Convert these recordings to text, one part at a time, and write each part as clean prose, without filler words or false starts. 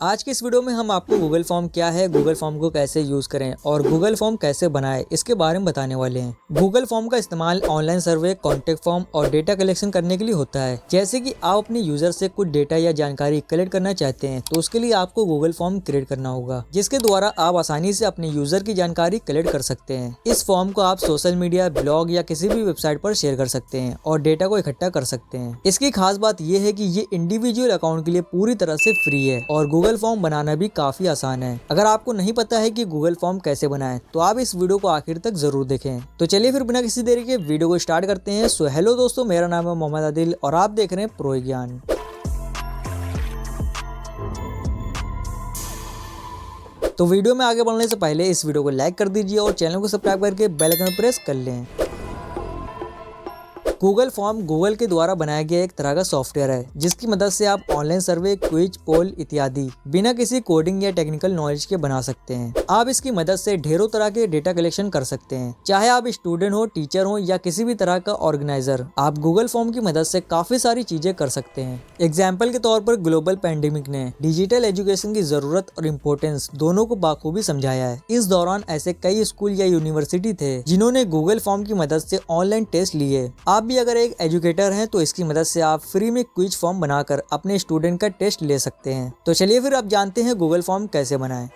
आज की इस वीडियो में हम आपको गूगल फॉर्म क्या है, गूगल फॉर्म को कैसे यूज करें और गूगल फॉर्म कैसे बनाएं इसके बारे में बताने वाले हैं। गूगल फॉर्म का इस्तेमाल ऑनलाइन सर्वे, कॉन्टेक्ट फॉर्म और डेटा कलेक्शन करने के लिए होता है। जैसे कि आप अपने यूजर से कुछ डेटा या जानकारी कलेक्ट करना चाहते हैं तो उसके लिए आपको गूगल फॉर्म क्रिएट करना होगा, जिसके द्वारा आप आसानी से अपने यूजर की जानकारी कलेक्ट कर सकते हैं। इस फॉर्म को आप सोशल मीडिया, ब्लॉग या किसी भी वेबसाइट पर शेयर कर सकते हैं और डेटा को इकट्ठा कर सकते हैं। इसकी खास बात यह है कि ये इंडिविजुअल अकाउंट के लिए पूरी तरह से फ्री है और गूगल फॉर्म बनाना भी काफी आसान है। अगर आपको नहीं पता है कि गूगल फॉर्म कैसे बनाएं तो आप इस वीडियो को आखिर तक जरूर देखें। तो चलिए फिर बिना किसी देरी के वीडियो को स्टार्ट करते हैं। सो हेलो दोस्तों, मेरा नाम है मोहम्मद आदिल और आप देख रहे हैं प्रो ज्ञान। तो वीडियो में आगे बढ़ने से पहले इस वीडियो को लाइक कर दीजिए और चैनल को सब्सक्राइब करके बेल आइकन प्रेस कर लें। गूगल फॉर्म गूगल के द्वारा बनाया गया एक तरह का सॉफ्टवेयर है जिसकी मदद से आप ऑनलाइन सर्वे, क्विज, पोल इत्यादि बिना किसी कोडिंग या टेक्निकल नॉलेज के बना सकते हैं। आप इसकी मदद से ढेरों तरह के डेटा कलेक्शन कर सकते हैं, चाहे आप स्टूडेंट हो, टीचर हो या किसी भी तरह का ऑर्गेनाइजर। आप गूगल फॉर्म की मदद से काफी सारी चीजें कर सकते हैं। एग्जाम्पल के तौर पर ग्लोबल पैंडेमिक ने डिजिटल एजुकेशन की जरूरत और इम्पोर्टेंस दोनों को बाखूबी समझाया है। इस दौरान ऐसे कई स्कूल या यूनिवर्सिटी थे जिन्होंने गूगल फॉर्म की मदद से ऑनलाइन टेस्ट लिए। आप भी अगर एक एजुकेटर हैं तो इसकी मदद से आप फ्री में क्विज फॉर्म बनाकर अपने स्टूडेंट का टेस्ट ले सकते हैं। तो चलिए फिर आप जानते हैं गूगल फॉर्म कैसे बनाएं।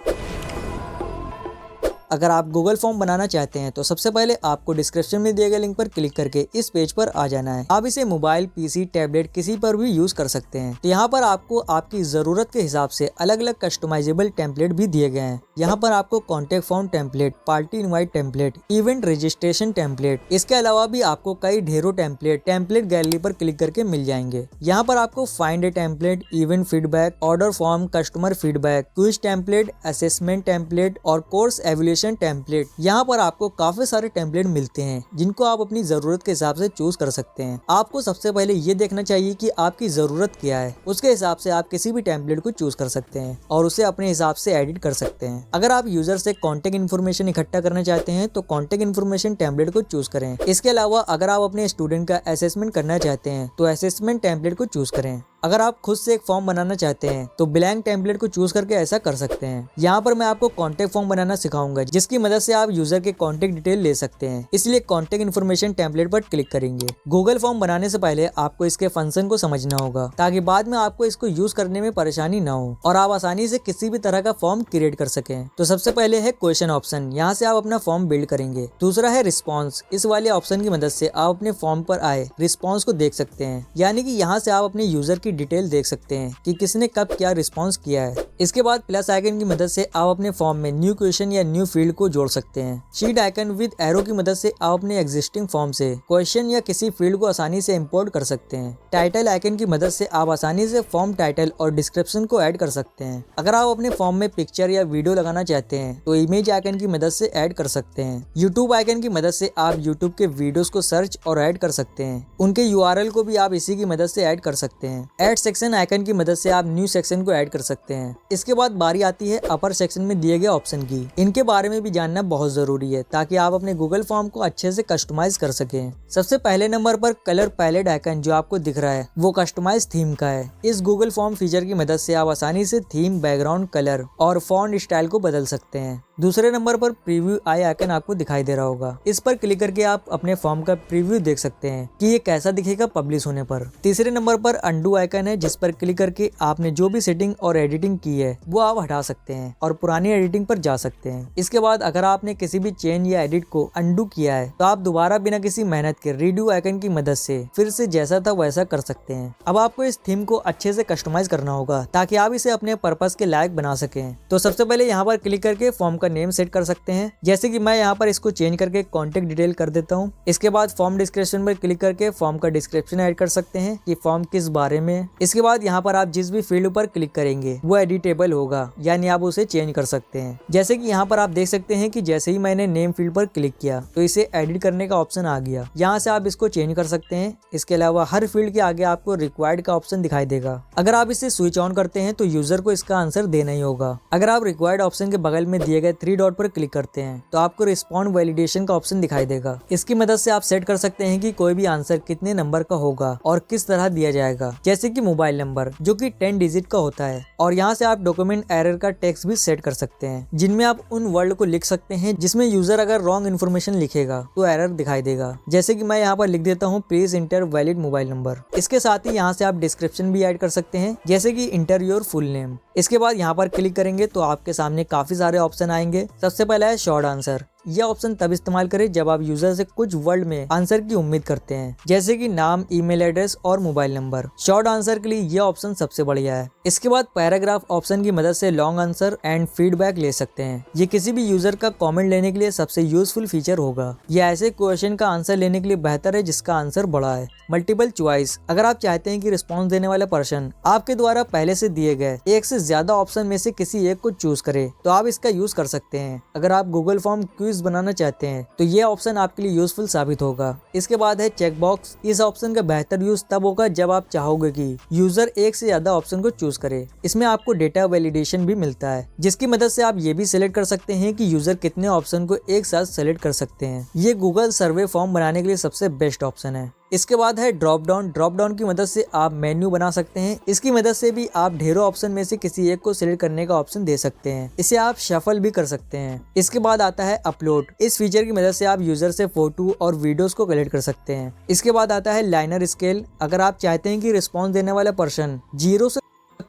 अगर आप गूगल फॉर्म बनाना चाहते हैं तो सबसे पहले आपको डिस्क्रिप्शन में दिए गए लिंक पर क्लिक करके इस पेज पर आ जाना है। आप इसे मोबाइल, पीसी, टैबलेट किसी पर भी यूज कर सकते हैं। तो यहाँ पर आपको आपकी जरूरत के हिसाब से अलग अलग कस्टमाइजेबल टेम्पलेट भी दिए गए हैं। यहाँ पर आपको contact form template, party invite template, event registration template, इसके अलावा भी आपको कई ढेरों टेम्पलेट गैलरी पर क्लिक करके मिल जाएंगे। यहाँ पर आपको find a template, event feedback, order form, customer feedback, quiz template, assessment template और कोर्स एवल्यूएशन टेम्पलेट, यहाँ पर आपको काफी सारे टेम्पलेट मिलते हैं जिनको आप अपनी जरूरत के हिसाब से चूज कर सकते हैं। आपको सबसे पहले ये देखना चाहिए कि आपकी जरूरत क्या है, उसके हिसाब से आप किसी भी टेम्पलेट को चूज कर सकते हैं और उसे अपने हिसाब से एडिट कर सकते हैं। अगर आप यूजर से कॉन्टेक्ट इन्फॉर्मेशन इकट्ठा करना चाहते हैं तो कॉन्टेक्ट इन्फॉर्मेशन टेम्पलेट को चूज करें। इसके अलावा अगर आप अपने स्टूडेंट का असेसमेंट करना चाहते हैं तो असेसमेंट टेम्पलेट को चूज करें। अगर आप खुद से एक फॉर्म बनाना चाहते हैं तो ब्लैंक टेम्पलेट को चूज करके ऐसा कर सकते हैं। यहाँ पर मैं आपको कॉन्टेक्ट फॉर्म बनाना सिखाऊंगा जिसकी मदद से आप यूजर के कॉन्टेक्ट डिटेल ले सकते हैं। इसलिए कॉन्टेक्ट इन्फॉर्मेशन टेम्पलेट पर क्लिक करेंगे। गूगल फॉर्म बनाने से पहले आपको इसके फंक्शन को समझना होगा ताकि बाद में आपको इसको यूज करने में परेशानी न हो और आप आसानी से किसी भी तरह का फॉर्म क्रिएट कर सकें। तो सबसे पहले है क्वेश्चन ऑप्शन, यहाँ से आप अपना फॉर्म बिल्ड करेंगे। दूसरा है रिस्पॉन्स, इस वाले ऑप्शन की मदद से आप अपने फॉर्म पर आए रिस्पॉन्स को देख सकते हैं, यानी कि यहाँ से आप अपने यूजर की डिटेल देख सकते हैं कि किसने कब क्या रिस्पांस किया है। इसके बाद प्लस आइकन की मदद से आप अपने फॉर्म में न्यू क्वेश्चन या न्यू फील्ड को जोड़ सकते हैं। शीट आइकन विद एरो की मदद से आप अपने एग्जिस्टिंग फॉर्म से क्वेश्चन या किसी फील्ड को आसानी से इंपोर्ट कर सकते हैं। टाइटल आइकन की मदद से आप आसानी से फॉर्म टाइटल और डिस्क्रिप्शन को ऐड कर सकते हैं। अगर आप अपने फॉर्म में पिक्चर या वीडियो लगाना चाहते हैं तो इमेज आइकन की मदद से ऐड कर सकते हैं। यूट्यूब आइकन की मदद से आप यूट्यूब के वीडियोस को सर्च और ऐड कर सकते हैं। उनके URL को भी आप इसी की मदद से ऐड कर सकते हैं। ऐड सेक्शन आइकन की मदद से आप न्यू सेक्शन को ऐड कर सकते हैं। इसके बाद बारी आती है अपर सेक्शन में दिए गए ऑप्शन की। इनके बारे में भी जानना बहुत जरूरी है ताकि आप अपने गूगल फॉर्म को अच्छे से कस्टमाइज कर सकें। सबसे पहले नंबर पर कलर पैलेट आइकन जो आपको दिख रहा है वो कस्टमाइज थीम का है। इस गूगल फॉर्म फीचर की मदद से आप आसानी से थीम, बैकग्राउंड कलर और फॉन्ट स्टाइल को बदल सकते हैं। दूसरे नंबर पर प्रीव्यू आई आइकन आपको दिखाई दे रहा होगा। इस पर क्लिक करके आप अपने फॉर्म का प्रीव्यू देख सकते हैं कि ये कैसा दिखेगा पब्लिश होने पर। तीसरे नंबर पर अंडू आइकन है जिस पर क्लिक करके आपने जो भी सेटिंग और एडिटिंग की है वो आप हटा सकते हैं और पुरानी एडिटिंग पर जा सकते हैं। इसके बाद अगर आपने किसी भी चेंज या एडिट को अंडू किया है तो आप दोबारा बिना किसी मेहनत के रीडू आइकन की मदद से फिर से जैसा था वैसा कर सकते हैं। अब आपको इस थीम को अच्छे से कस्टमाइज करना होगा ताकि आप इसे अपने पर्पस के लायक बना सकें। तो सबसे पहले यहाँ पर क्लिक करके फॉर्म का नेम सेट कर सकते हैं, जैसे कि मैं यहाँ पर इसको चेंज करके कॉन्टेक्ट डिटेल कर देता हूँ। इसके बाद फॉर्म डिस्क्रिप्शन पर क्लिक करके फॉर्म का डिस्क्रिप्शन ऐड कर सकते हैं कि फॉर्म किस बारे में है। इसके बाद यहाँ पर आप जिस भी फील्ड पर क्लिक करेंगे वो एडिटेबल होगा, यानी आप उसे चेंज कर सकते हैं। जैसे कि यहाँ पर आप देख सकते हैं कि जैसे ही मैंने नेम फील्ड पर क्लिक किया तो इसे एडिट करने का ऑप्शन आ गया। यहाँ से आप इसको चेंज कर सकते हैं। इसके अलावा हर फील्ड के आगे आपको रिक्वायर्ड का ऑप्शन दिखाई देगा। अगर आप इसे स्विच ऑन करते हैं तो यूजर को इसका आंसर देना ही होगा। अगर आप रिक्वायर्ड ऑप्शन के बगल में दिए गए 3 डॉट पर क्लिक करते हैं तो आपको रिस्पॉन्ड वैलिडेशन का ऑप्शन दिखाई देगा। इसकी मदद से आप सेट कर सकते हैं कि कोई भी आंसर कितने नंबर का होगा और किस तरह दिया जाएगा। जैसे जैसे कि मोबाइल नंबर जो कि 10 डिजिट का होता है। और यहाँ से आप डॉक्यूमेंट एरर का टेक्स्ट भी सेट कर सकते हैं, जिनमें आप उन वर्ड को लिख सकते हैं जिसमें यूजर अगर रॉन्ग इन्फॉर्मेशन लिखेगा तो एरर दिखाई देगा। जैसे कि मैं यहाँ पर लिख देता हूँ please inter valid mobile number. इसके साथ ही यहाँ से आप डिस्क्रिप्शन भी ऐड कर सकते हैं, जैसे कि इंटर योर फुल नेम। इसके बाद यहाँ पर क्लिक करेंगे तो आपके सामने काफी सारे ऑप्शन आएंगे। सबसे पहला है शॉर्ट आंसर। यह ऑप्शन तब इस्तेमाल करें जब आप यूजर से कुछ वर्ड में आंसर की उम्मीद करते हैं, जैसे कि नाम, ईमेल एड्रेस और मोबाइल नंबर। शॉर्ट आंसर के लिए यह ऑप्शन सबसे बढ़िया है। इसके बाद पैराग्राफ ऑप्शन की मदद से लॉन्ग आंसर एंड फीडबैक ले सकते हैं। ये किसी भी यूजर का कमेंट लेने के लिए सबसे यूजफुल फीचर होगा। यह ऐसे क्वेश्चन का आंसर लेने के लिए बेहतर है जिसका आंसर बड़ा है। Multiple choice. अगर आप चाहते हैं कि रिस्पॉन्स देने वाला पर्सन आपके द्वारा पहले से दिए गए एक से ज्यादा ऑप्शन में से किसी एक को चूज करे तो आप इसका यूज कर सकते हैं। अगर आप गूगल फॉर्म क्विज बनाना चाहते हैं तो ये ऑप्शन आपके लिए यूजफुल साबित होगा। इसके बाद है चेक बॉक्स। इस ऑप्शन का बेहतर यूज तब होगा जब आप चाहोगे कि यूजर एक से ज्यादा ऑप्शन को चूज करे। इसमें आपको डेटा वैलिडेशन भी मिलता है, जिसकी मदद से आप ये भी सिलेक्ट कर सकते हैं कि यूजर कितने ऑप्शन को एक साथ सेलेक्ट कर सकते हैं। ये गूगल सर्वे फॉर्म बनाने के लिए सबसे बेस्ट ऑप्शन है। इसके बाद है ड्रॉप डाउन। ड्रॉप डाउन की मदद से आप मेन्यू बना सकते हैं। इसकी मदद से भी आप ढेरों ऑप्शन में से किसी एक को सिलेक्ट करने का ऑप्शन दे सकते हैं। इसे आप शफल भी कर सकते हैं। इसके बाद आता है अपलोड। इस फीचर की मदद से आप यूजर से फोटो और वीडियोस को कलेक्ट कर सकते हैं। इसके बाद आता है लाइनर स्केल। अगर आप चाहते हैं कि रिस्पॉन्स देने वाला पर्सन 0 से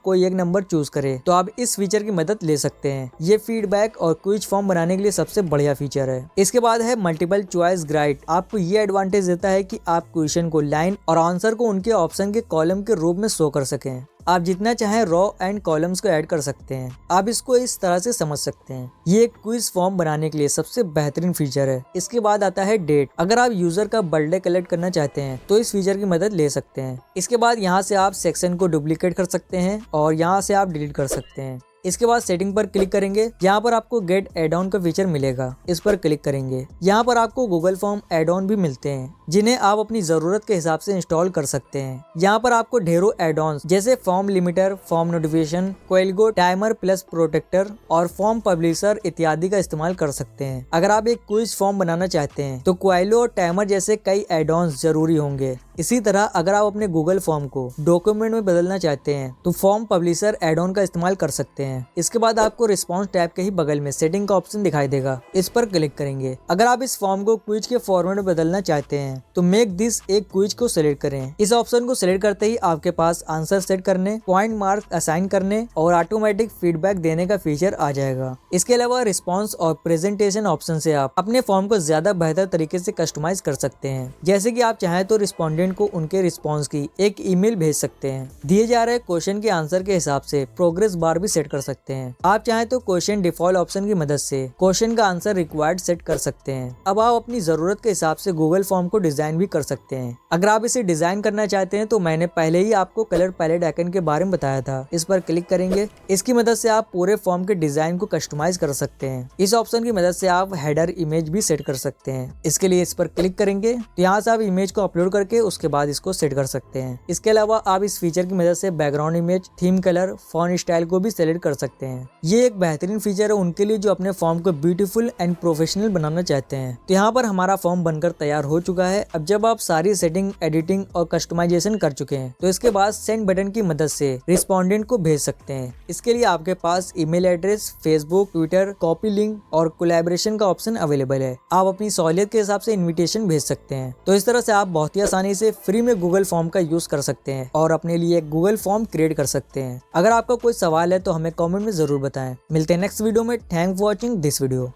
कोई एक नंबर चूज करे तो आप इस फीचर की मदद ले सकते हैं। ये फीडबैक और क्विज फॉर्म बनाने के लिए सबसे बढ़िया फीचर है। इसके बाद है मल्टीपल चॉइस गाइड। आपको ये एडवांटेज देता है कि आप क्वेश्चन को लाइन और आंसर को उनके ऑप्शन के कॉलम के रूप में शो कर सकें। आप जितना चाहें रॉ एंड कॉलम्स को ऐड कर सकते हैं। आप इसको इस तरह से समझ सकते हैं। ये एक क्विज फॉर्म बनाने के लिए सबसे बेहतरीन फीचर है। इसके बाद आता है डेट। अगर आप यूजर का बर्थडे कलेक्ट करना चाहते हैं तो इस फीचर की मदद ले सकते हैं। इसके बाद यहाँ से आप सेक्शन को डुप्लीकेट कर सकते हैं और यहाँ से आप डिलीट कर सकते हैं। इसके बाद सेटिंग पर क्लिक करेंगे। यहाँ पर आपको गेट एड ऑन का फीचर मिलेगा। इस पर क्लिक करेंगे। यहाँ पर आपको गूगल फॉर्म एड ऑन भी मिलते हैं, जिन्हें आप अपनी जरूरत के हिसाब से इंस्टॉल कर सकते हैं। यहाँ पर आपको ढेरों एड ऑन्स जैसे फॉर्म लिमिटर, फॉर्म नोटिफिकेशन, क्वेलगो, टाइमर प्लस प्रोटेक्टर और फॉर्म पब्लिशर इत्यादि का इस्तेमाल कर सकते हैं। अगर आप एक क्विज फॉर्म बनाना चाहते हैं तो क्वेलो और टाइमर जैसे कई एड ऑन्स जरूरी होंगे। इसी तरह अगर आप अपने गूगल फॉर्म को डॉक्यूमेंट में बदलना चाहते हैं तो फॉर्म पब्लिशर एड ऑन का इस्तेमाल कर सकते हैं। इसके बाद आपको रिस्पॉन्स टैब के ही बगल में सेटिंग का ऑप्शन दिखाई देगा। इस पर क्लिक करेंगे। अगर आप इस फॉर्म को क्विज के फॉर्मेट में बदलना चाहते हैं तो मेक दिस एक क्विज को सिलेक्ट करें। इस ऑप्शन को सिलेक्ट करते ही आपके पास आंसर सेट करने, पॉइंट मार्क असाइन करने और ऑटोमेटिक फीडबैक देने का फीचर आ जाएगा। इसके अलावा रिस्पॉन्स और प्रेजेंटेशन ऑप्शन से आप अपने फॉर्म को ज्यादा बेहतर तरीके से कस्टमाइज कर सकते हैं। जैसे कि आप चाहें तो रिस्पोंडेंट को उनके रिस्पॉन्स की एक ईमेल भेज सकते हैं। दिए जा रहे क्वेश्चन के आंसर के हिसाब से प्रोग्रेस बार भी सेट कर सकते हैं। आप चाहें तो क्वेश्चन डिफॉल्ट ऑप्शन की मदद से क्वेश्चन का आंसर रिक्वायर्ड सेट कर सकते हैं। अब आप अपनी जरूरत के हिसाब से गूगल फॉर्म को डिजाइन भी कर सकते हैं। अगर आप इसे डिजाइन करना चाहते हैं तो मैंने पहले ही आपको कलर पैलेट आइकन के बारे में बताया था। इस पर क्लिक करेंगे। इसकी मदद से आप पूरे फॉर्म के डिजाइन को कस्टमाइज कर सकते हैं। इस ऑप्शन की मदद से आप हेडर इमेज भी सेट कर सकते हैं। इसके लिए इस पर क्लिक करेंगे तो यहाँ से आप इमेज को अपलोड करके उसके बाद इसको सेट कर सकते हैं। इसके अलावा आप इस फीचर की मदद से background image, theme colour, font style को भी सेलेक्ट कर सकते हैं। ये एक बेहतरीन फीचर है उनके लिए जो अपने फॉर्म को ब्यूटीफुल एंड प्रोफेशनल बनाना चाहते हैं। तो यहाँ पर हमारा फॉर्म बनकर तैयार हो चुका है। अब जब आप सारी सेटिंग, एडिटिंग और कस्टमाइजेशन कर चुके हैं तो इसके बाद सेंड बटन की मदद से रिस्पोंडेंट को भेज सकते हैं। इसके लिए आपके पास email address, Facebook, Twitter, copy link और कोलैबोरेशन का ऑप्शन अवेलेबल है। आप अपनी सहूलियत के हिसाब से इन्विटेशन भेज सकते हैं। तो इस तरह से आप बहुत ही आसानी से फ्री में गूगल फॉर्म का यूज कर सकते हैं और अपने लिए एक गूगल फॉर्म क्रिएट कर सकते हैं। अगर आपका कोई सवाल है तो हमें कमेंट में जरूर बताएं। मिलते हैं नेक्स्ट वीडियो में। Thanks for watching this video.